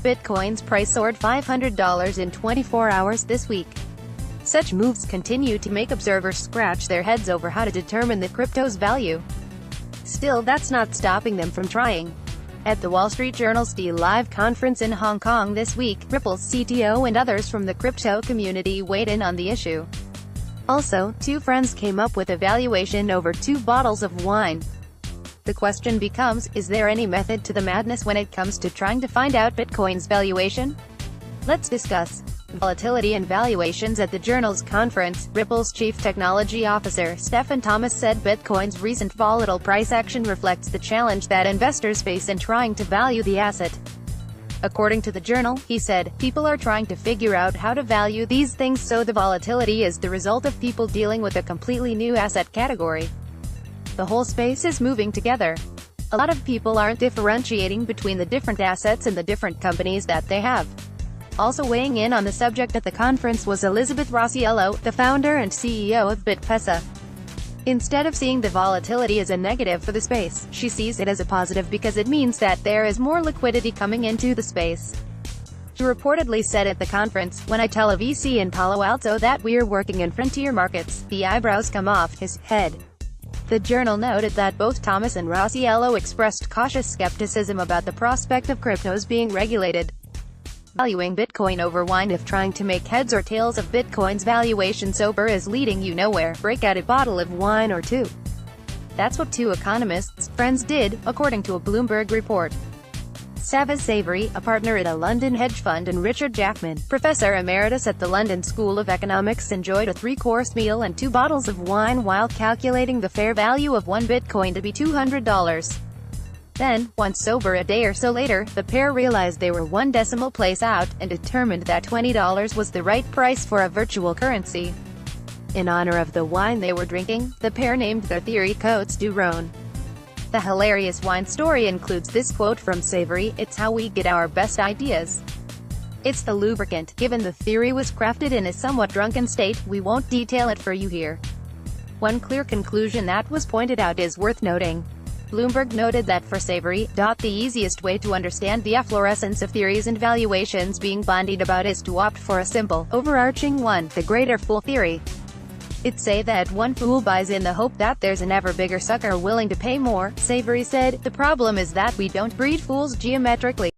Bitcoin's price soared $500 in 24 hours this week. Such moves continue to make observers scratch their heads over how to determine the crypto's value. Still, that's not stopping them from trying. At the Wall Street Journal's D.Live conference in Hong Kong this week, Ripple's CTO and others from the crypto community weighed in on the issue. Also, two friends came up with a valuation over 2 bottles of wine. The question becomes, is there any method to the madness when it comes to trying to find out Bitcoin's valuation? Let's discuss volatility and valuations. At the Journal's conference, Ripple's chief technology officer, Stephen Thomas, said Bitcoin's recent volatile price action reflects the challenge that investors face in trying to value the asset. According to the Journal, he said, people are trying to figure out how to value these things, so the volatility is the result of people dealing with a completely new asset category. The whole space is moving together. A lot of people aren't differentiating between the different assets and the different companies that they have. Also weighing in on the subject at the conference was Elizabeth Rossiello, the founder and CEO of BitPesa. Instead of seeing the volatility as a negative for the space, she sees it as a positive because it means that there is more liquidity coming into the space. She reportedly said at the conference, "When I tell a VC in Palo Alto that we're working in frontier markets, the eyebrows come off his head." The Journal noted that both Thomas and Rossiello expressed cautious skepticism about the prospect of cryptos being regulated. Valuing Bitcoin over wine. If trying to make heads or tails of Bitcoin's valuation sober is leading you nowhere, break out a bottle of wine or two. That's what two economists, friends, did, according to a Bloomberg report. Savas Savory, a partner at a London hedge fund, and Richard Jackman, professor emeritus at the London School of Economics, enjoyed a 3-course meal and 2 bottles of wine while calculating the fair value of 1 Bitcoin to be $200. Then, once sober a day or so later, the pair realized they were 1 decimal place out, and determined that $20 was the right price for a virtual currency. In honor of the wine they were drinking, the pair named their theory Côtes du Rhône. The hilarious wine story includes this quote from Savory, "It's how we get our best ideas. It's the lubricant." Given the theory was crafted in a somewhat drunken state, we won't detail it for you here. One clear conclusion that was pointed out is worth noting. Bloomberg noted that for Savory, the easiest way to understand the efflorescence of theories and valuations being bandied about is to opt for a simple, overarching one, the greater fool theory. It's say that one fool buys in the hope that there's an ever bigger sucker willing to pay more, Savory said. The problem is that we don't breed fools geometrically.